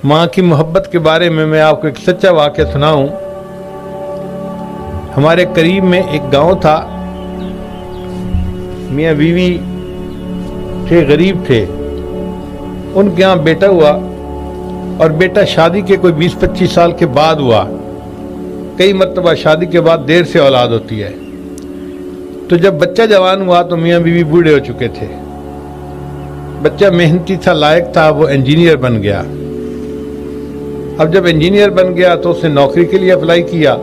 ماں کی محبت کے بارے میں آپ کو ایک سچا واقعہ سناؤں۔ ہمارے قریب میں ایک گاؤں تھا، میاں بیوی تھے، غریب تھے، ان کے یہاں بیٹا ہوا، اور بیٹا شادی کے کوئی 20-25 سال کے بعد ہوا۔ کئی مرتبہ شادی کے بعد دیر سے اولاد ہوتی ہے، تو جب بچہ جوان ہوا تو میاں بیوی بوڑھے ہو چکے تھے۔ بچہ محنتی تھا، لائق تھا، وہ انجینئر بن گیا۔ اب جب انجینئر بن گیا تو اس نے نوکری کے لیے اپلائی کیا،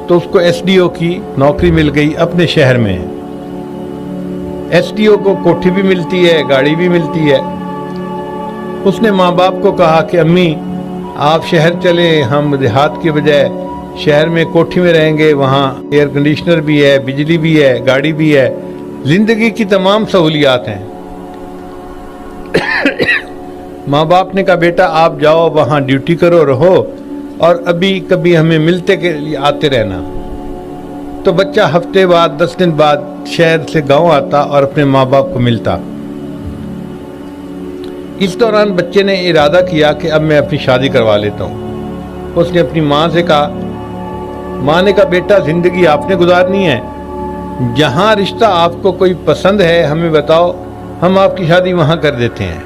تو اس کو ایس ڈی او کی نوکری مل گئی اپنے شہر میں۔ ایس ڈی او کو کوٹھی بھی ملتی ہے، گاڑی بھی ملتی ہے۔ اس نے ماں باپ کو کہا کہ امی آپ شہر چلیں، ہم دیہات کی بجائے شہر میں کوٹھی میں رہیں گے، وہاں ایئر کنڈیشنر بھی ہے، بجلی بھی ہے، گاڑی بھی ہے، زندگی کی تمام سہولیات ہیں۔ ماں باپ نے کہا بیٹا آپ جاؤ وہاں ڈیوٹی کرو، رہو، اور ابھی کبھی ہمیں ملتے کے لیے آتے رہنا۔ تو بچہ ہفتے بعد 10 دن بعد شہر سے گاؤں آتا اور اپنے ماں باپ کو ملتا۔ اس دوران بچے نے ارادہ کیا کہ اب میں اپنی شادی کروا لیتا ہوں۔ اس نے اپنی ماں سے کہا، ماں نے کہا بیٹا زندگی آپ نے گزارنی ہے، جہاں رشتہ آپ کو کوئی پسند ہے ہمیں بتاؤ، ہم آپ کی شادی وہاں کر دیتے ہیں۔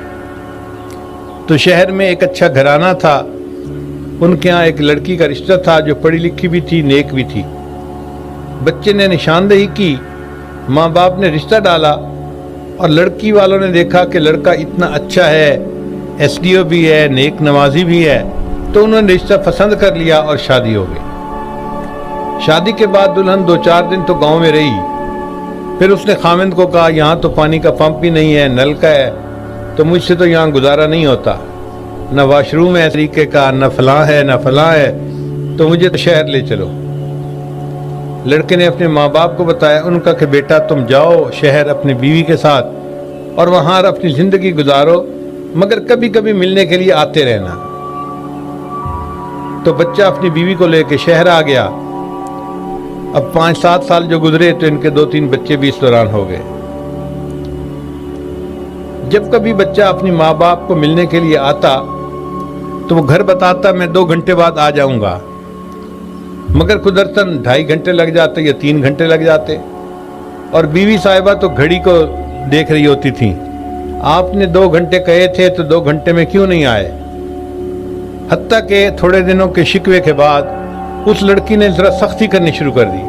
تو شہر میں ایک اچھا گھرانہ تھا، ان کے ہاں ایک لڑکی کا رشتہ تھا جو پڑھی لکھی بھی تھی، نیک بھی تھی۔ بچے نے نشاندہی کی، ماں باپ نے رشتہ ڈالا، اور لڑکی والوں نے دیکھا کہ لڑکا اتنا اچھا ہے، ایس ڈی او بھی ہے، نیک نمازی بھی ہے، تو انہوں نے رشتہ پسند کر لیا اور شادی ہو گئی۔ شادی کے بعد دلہن 2-4 دن تو گاؤں میں رہی، پھر اس نے خاوند کو کہا یہاں تو پانی کا پمپ بھی نہیں ہے، نل کا ہے، تو مجھ سے تو یہاں گزارا نہیں ہوتا، نہ واش روم ہے طریقے کا، نہ فلاں ہے، نہ فلاں ہے، تو مجھے تو شہر لے چلو۔ لڑکے نے اپنے ماں باپ کو بتایا، ان کا کہ بیٹا تم جاؤ شہر اپنی بیوی کے ساتھ اور وہاں اپنی زندگی گزارو، مگر کبھی کبھی ملنے کے لیے آتے رہنا۔ تو بچہ اپنی بیوی کو لے کے شہر آ گیا۔ اب 5-7 سال جو گزرے تو ان کے 2-3 بچے بھی اس دوران ہو گئے۔ جب کبھی بچہ اپنی ماں باپ کو ملنے کے لیے آتا تو وہ گھر بتاتا میں 2 گھنٹے بعد آ جاؤں گا، مگر قدرتاً 2.5 گھنٹے لگ جاتے یا 3 گھنٹے لگ جاتے، اور بیوی صاحبہ تو گھڑی کو دیکھ رہی ہوتی تھی، آپ نے 2 گھنٹے کہے تھے تو 2 گھنٹے میں کیوں نہیں آئے؟ حتیٰ کہ تھوڑے دنوں کے شکوے کے بعد اس لڑکی نے ذرا سختی کرنی شروع کر دی۔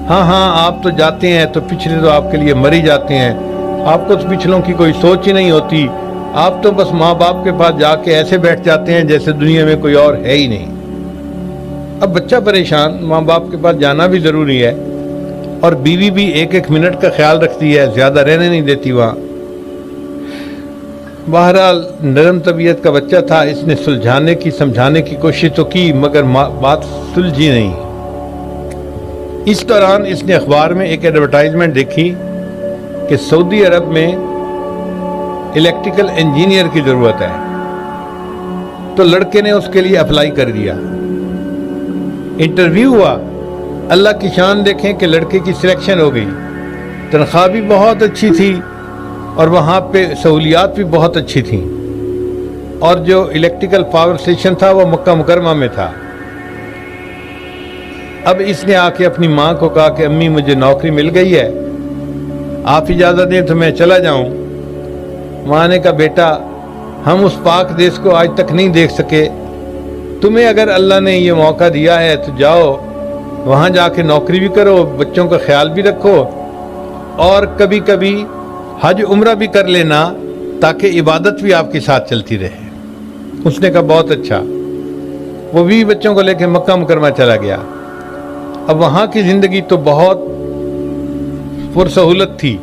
ہاں آپ تو جاتے ہیں تو پچھلے تو آپ کے لیے مر ہی جاتے ہیں، آپ کو تو پچھلوں کی کوئی سوچ ہی نہیں ہوتی، آپ تو بس ماں باپ کے پاس جا کے ایسے بیٹھ جاتے ہیں جیسے دنیا میں کوئی اور ہے ہی نہیں۔ اب بچہ پریشان، ماں باپ کے پاس جانا بھی ضروری ہے، اور بیوی بھی 1-1 منٹ کا خیال رکھتی ہے، زیادہ رہنے نہیں دیتی وہاں۔ بہرحال نرم طبیعت کا بچہ تھا، اس نے سلجھانے کی سمجھانے کی کوشش تو کی، مگر بات سلجھی نہیں۔ اس دوران اس نے اخبار میں ایک ایڈورٹائزمنٹ دیکھی کہ سعودی عرب میں الیکٹریکل انجینئر کی ضرورت ہے، تو لڑکے نے اس کے لیے اپلائی کر دیا۔ انٹرویو ہوا، اللہ کی شان دیکھیں کہ لڑکے کی سلیکشن ہو گئی، تنخواہ بھی بہت اچھی تھی اور وہاں پہ سہولیات بھی بہت اچھی تھیں، اور جو الیکٹریکل پاور اسٹیشن تھا وہ مکہ مکرمہ میں تھا۔ اب اس نے آ کے اپنی ماں کو کہا کہ امی مجھے نوکری مل گئی ہے، آپ اجازت دیں تو میں چلا جاؤں۔ ماں نے کہا بیٹا ہم اس پاک دیس کو آج تک نہیں دیکھ سکے، تمہیں اگر اللہ نے یہ موقع دیا ہے تو جاؤ، وہاں جا کے نوکری بھی کرو، بچوں کا خیال بھی رکھو، اور کبھی کبھی حج عمرہ بھی کر لینا تاکہ عبادت بھی آپ کے ساتھ چلتی رہے۔ اس نے کہا بہت اچھا۔ وہ بھی بچوں کو لے کے مکہ مکرمہ چلا گیا۔ اب وہاں کی زندگی تو بہت پرسہولت تھی،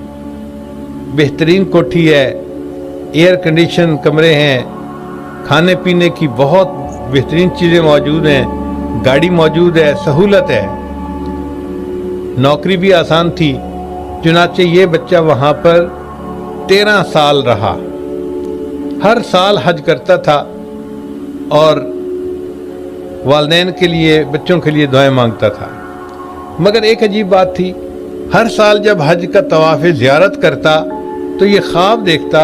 بہترین کوٹھی ہے، ایئر کنڈیشن کمرے ہیں، کھانے پینے کی بہت بہترین چیزیں موجود ہیں، گاڑی موجود ہے، سہولت ہے، نوکری بھی آسان تھی۔ چنانچہ یہ بچہ وہاں پر 13 سال رہا، ہر سال حج کرتا تھا اور والدین کے لیے بچوں کے لیے دعائیں مانگتا تھا۔ مگر ایک عجیب بات تھی، ہر سال جب حج کا طواف زیارت کرتا تو یہ خواب دیکھتا،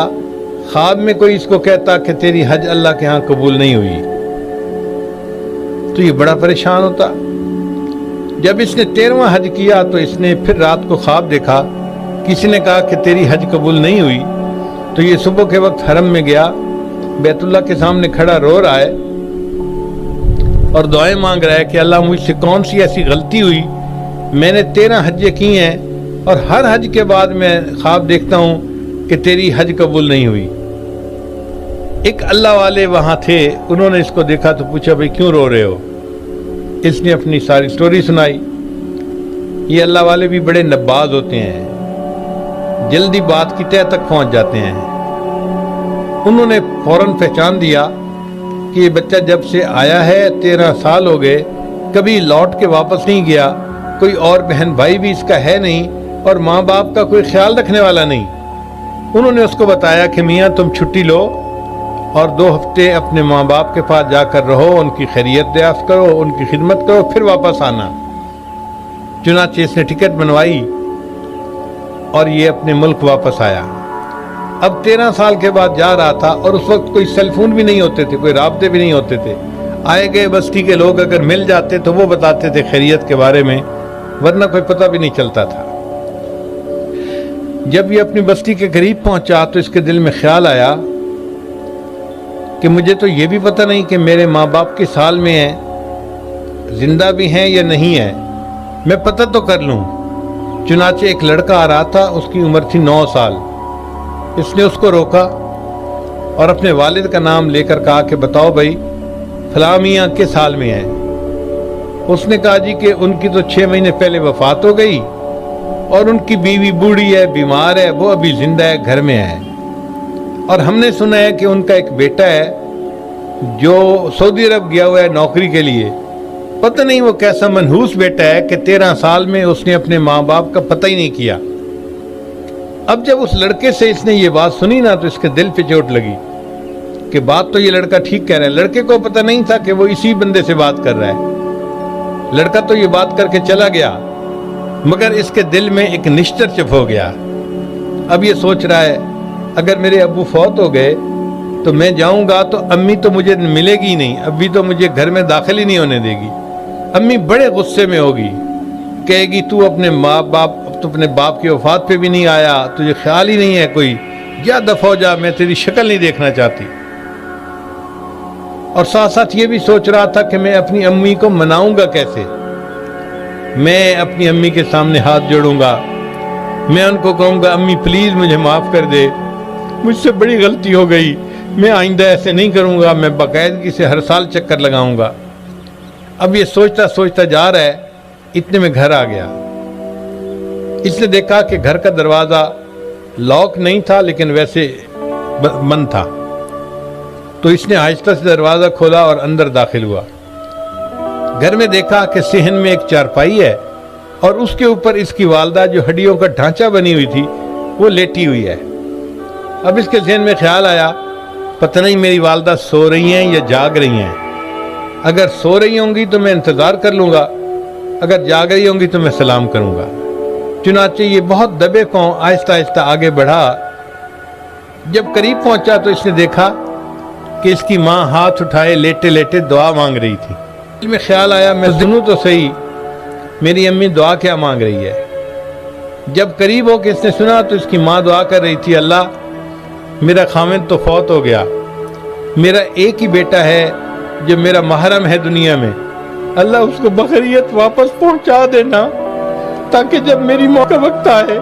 خواب میں کوئی اس کو کہتا کہ تیری حج اللہ کے ہاں قبول نہیں ہوئی تو یہ بڑا پریشان ہوتا۔ جب اس نے 13واں حج کیا تو اس نے پھر رات کو خواب دیکھا، کسی نے کہا کہ تیری حج قبول نہیں ہوئی، تو یہ صبح کے وقت حرم میں گیا، بیت اللہ کے سامنے کھڑا رو رہا ہے اور دعائیں مانگ رہا ہے کہ اللہ مجھ سے کون سی ایسی غلطی ہوئی، میں نے 13 حجیں کی ہیں اور ہر حج کے بعد میں خواب دیکھتا ہوں کہ تیری حج قبول نہیں ہوئی۔ ایک اللہ والے وہاں تھے، انہوں نے اس کو دیکھا تو پوچھا بھئی کیوں رو رہے ہو؟ اس نے اپنی ساری سٹوری سنائی۔ یہ اللہ والے بھی بڑے نباز ہوتے ہیں، جلدی بات کی تہہ تک پہنچ جاتے ہیں۔ انہوں نے فوراً پہچان دیا کہ یہ بچہ جب سے آیا ہے 13 سال ہو گئے، کبھی لوٹ کے واپس نہیں گیا، کوئی اور بہن بھائی بھی اس کا ہے نہیں اور ماں باپ کا کوئی خیال رکھنے والا نہیں۔ انہوں نے اس کو بتایا کہ میاں تم چھٹی لو اور 2 ہفتے اپنے ماں باپ کے پاس جا کر رہو، ان کی خیریت دریافت کرو، ان کی خدمت کرو، پھر واپس آنا۔ چنانچہ اس نے ٹکٹ بنوائی اور یہ اپنے ملک واپس آیا۔ اب 13 سال کے بعد جا رہا تھا اور اس وقت کوئی سیل فون بھی نہیں ہوتے تھے، کوئی رابطے بھی نہیں ہوتے تھے۔ آئے گئے بستی کے لوگ اگر مل جاتے تو وہ بتاتے تھے خیریت کے بارے میں، ورنہ کوئی پتہ بھی نہیں چلتا تھا۔ جب یہ اپنی بستی کے قریب پہنچا تو اس کے دل میں خیال آیا کہ مجھے تو یہ بھی پتہ نہیں کہ میرے ماں باپ کس حال میں ہیں، زندہ بھی ہیں یا نہیں ہیں، میں پتہ تو کر لوں۔ چنانچہ ایک لڑکا آ رہا تھا، اس کی عمر تھی 9 سال۔ اس نے اس کو روکا اور اپنے والد کا نام لے کر کہا کہ بتاؤ بھائی فلاں میاں کس حال میں ہیں؟ اس نے کہا جی کہ ان کی تو 6 مہینے پہلے وفات ہو گئی اور ان کی بیوی بوڑھی ہے، بیمار ہے، وہ ابھی زندہ ہے، گھر میں ہے، اور ہم نے سنا ہے کہ ان کا ایک بیٹا ہے جو سعودی عرب گیا ہوا ہے نوکری کے لیے، پتہ نہیں وہ کیسا منحوس بیٹا ہے کہ 13 سال میں اس نے اپنے ماں باپ کا پتہ ہی نہیں کیا۔ اب جب اس لڑکے سے اس نے یہ بات سنی نا تو اس کے دل پہ چوٹ لگی کہ بات تو یہ لڑکا ٹھیک کہہ رہا ہے۔ لڑکے کو پتہ نہیں تھا کہ وہ اسی بندے سے بات کر رہا ہے۔ لڑکا تو یہ بات کر کے چلا گیا، مگر اس کے دل میں ایک نشتر چپ ہو گیا۔ اب یہ سوچ رہا ہے اگر میرے ابو فوت ہو گئے تو میں جاؤں گا تو امی تو مجھے ملے گی نہیں، ابھی تو مجھے گھر میں داخل ہی نہیں ہونے دے گی۔ امی بڑے غصے میں ہوگی، کہے گی تو اپنے باپ کی وفات پہ بھی نہیں آیا، تجھے خیال ہی نہیں ہے کوئی، جا دفع ہو جا، میں تیری شکل نہیں دیکھنا چاہتی۔ اور ساتھ ساتھ یہ بھی سوچ رہا تھا کہ میں اپنی امی کو مناؤں گا کیسے۔ میں اپنی امی کے سامنے ہاتھ جوڑوں گا، میں ان کو کہوں گا امی پلیز مجھے معاف کر دے، مجھ سے بڑی غلطی ہو گئی، میں آئندہ ایسے نہیں کروں گا، میں باقاعدگی سے ہر سال چکر لگاؤں گا۔ اب یہ سوچتا سوچتا جا رہا ہے، اتنے میں گھر آ گیا۔ اس نے دیکھا کہ گھر کا دروازہ لاک نہیں تھا لیکن ویسے بند تھا، تو اس نے آہستہ سے دروازہ کھولا اور اندر داخل ہوا۔ گھر میں دیکھا کہ صحن میں ایک چارپائی ہے اور اس کے اوپر اس کی والدہ جو ہڈیوں کا ڈھانچہ بنی ہوئی تھی وہ لیٹی ہوئی ہے۔ اب اس کے ذہن میں خیال آیا پتہ نہیں میری والدہ سو رہی ہیں یا جاگ رہی ہیں، اگر سو رہی ہوں گی تو میں انتظار کر لوں گا، اگر جاگ رہی ہوں گی تو میں سلام کروں گا۔ چنانچہ یہ بہت دبے پاؤں آہستہ آہستہ آگے بڑھا۔ جب قریب پہنچا تو اس نے دیکھا کہ اس کی ماں ہاتھ اٹھائے لیٹے لیٹے دعا مانگ رہی تھی۔ دل میں خیال آیا میں سنوں تو صحیح میری امی دعا کیا مانگ رہی ہے۔ جب قریب ہو کے اس نے سنا تو اس کی ماں دعا کر رہی تھی، اللہ میرا خاوند تو فوت ہو گیا، میرا ایک ہی بیٹا ہے جو میرا محرم ہے دنیا میں، اللہ اس کو بخیریت واپس پہنچا دینا تاکہ جب میری موت کا وقت آئے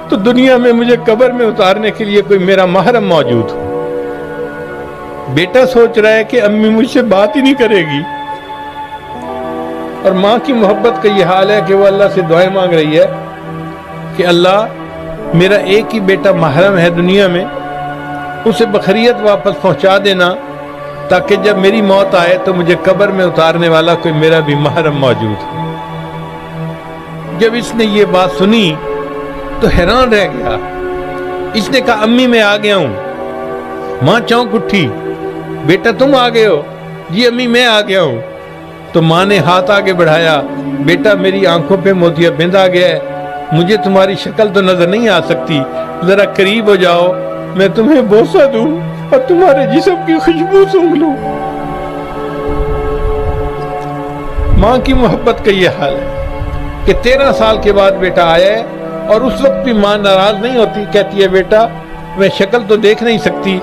تو دنیا میں مجھے قبر میں اتارنے کے لیے کوئی میرا محرم موجود ہو۔ بیٹا سوچ رہا ہے کہ امی مجھ سے بات ہی نہیں کرے گی، اور ماں کی محبت کا یہ حال ہے کہ وہ اللہ سے دعائیں مانگ رہی ہے کہ اللہ میرا ایک ہی بیٹا محرم ہے دنیا میں، اسے بخیریت واپس پہنچا دینا تاکہ جب میری موت آئے تو مجھے قبر میں اتارنے والا کوئی میرا بھی محرم موجود ہو۔ جب اس نے یہ بات سنی تو حیران رہ گیا۔ اس نے کہا امی میں آ گیا ہوں۔ ماں چونک اٹھی، بیٹا تم آ گئے ہو؟ جی امی میں آ گیا ہوں۔ تو ماں نے ہاتھ آگے بڑھایا، بیٹا میری آنکھوں پہ موتیا بند آ گیا ہے، مجھے تمہاری شکل تو نظر نہیں آ سکتی، ذرا قریب ہو جاؤ میں تمہیں بوسہ دوں اور تمہارے جسم کی خوشبو سونگھ لوں۔ ماں کی محبت کا یہ حال ہے کہ 13 سال کے بعد بیٹا آیا ہے اور اس وقت بھی ماں ناراض نہیں ہوتی، کہتی ہے بیٹا میں شکل تو دیکھ نہیں سکتی،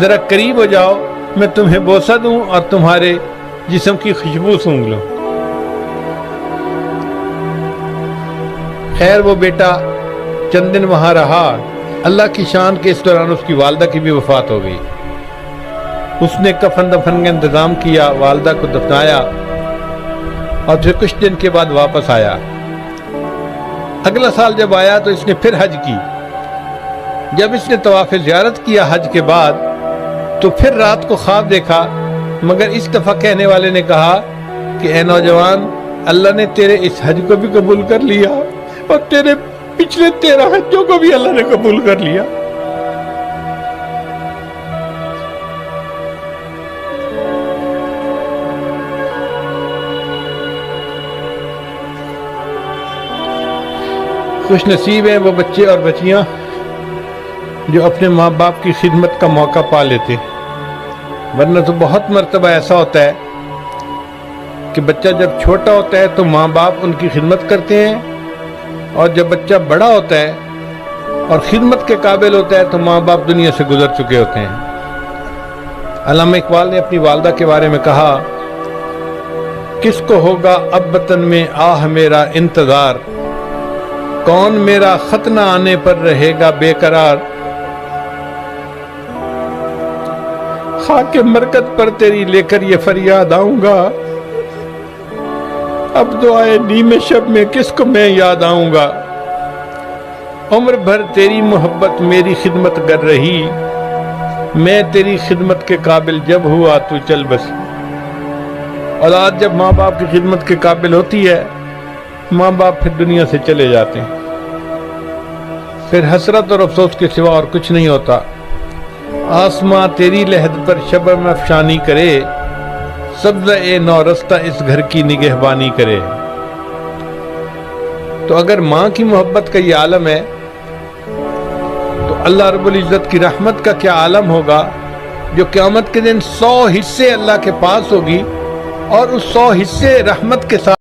ذرا قریب ہو جاؤ، میں تمہیں بوسہ دوں اور تمہارے جسم کی خوشبو سونگھ لوں۔ خیر وہ بیٹا چند دن وہاں رہا، اللہ کی شان کے اس دوران اس کی والدہ کی بھی وفات ہو گئی۔ اس نے کفن دفن کا انتظام کیا، والدہ کو دفنایا اور پھر کچھ دن کے بعد واپس آیا۔ اگلا سال جب آیا تو اس نے پھر حج کی۔ جب اس نے طواف زیارت کیا حج کے بعد تو پھر رات کو خواب دیکھا، مگر اس دفعہ کہنے والے نے کہا کہ اے نوجوان، اللہ نے تیرے اس حج کو بھی قبول کر لیا اور تیرے پچھلے 13 حجوں کو بھی اللہ نے قبول کر لیا۔ خوش نصیب ہیں وہ بچے اور بچیاں جو اپنے ماں باپ کی خدمت کا موقع پا لیتے، ورنہ تو بہت مرتبہ ایسا ہوتا ہے کہ بچہ جب چھوٹا ہوتا ہے تو ماں باپ ان کی خدمت کرتے ہیں، اور جب بچہ بڑا ہوتا ہے اور خدمت کے قابل ہوتا ہے تو ماں باپ دنیا سے گزر چکے ہوتے ہیں۔ علامہ اقبال نے اپنی والدہ کے بارے میں کہا، کس کو ہوگا اب وطن میں آہ میرا انتظار، کون میرا خط نہ آنے پر رہے گا بے قرار، خاک مرکت پر تیری لے کر یہ فریاد آؤں گا، اب دعائے نیمے شب میں کس کو میں یاد آؤں گا، عمر بھر تیری محبت میری خدمت کر رہی، میں تیری خدمت کے قابل جب ہوا تو چل بس۔ اولاد جب ماں باپ کی خدمت کے قابل ہوتی ہے، ماں باپ پھر دنیا سے چلے جاتے ہیں، پھر حسرت اور افسوس کے سوا اور کچھ نہیں ہوتا۔ آسماں تیری لحد پر شبم افشانی کرے، سبزہ نو رستہ اس گھر کی نگہبانی کرے۔ تو اگر ماں کی محبت کا یہ عالم ہے تو اللہ رب العزت کی رحمت کا کیا عالم ہوگا، جو قیامت کے دن 100 حصے اللہ کے پاس ہوگی، اور اس 100 حصے رحمت کے ساتھ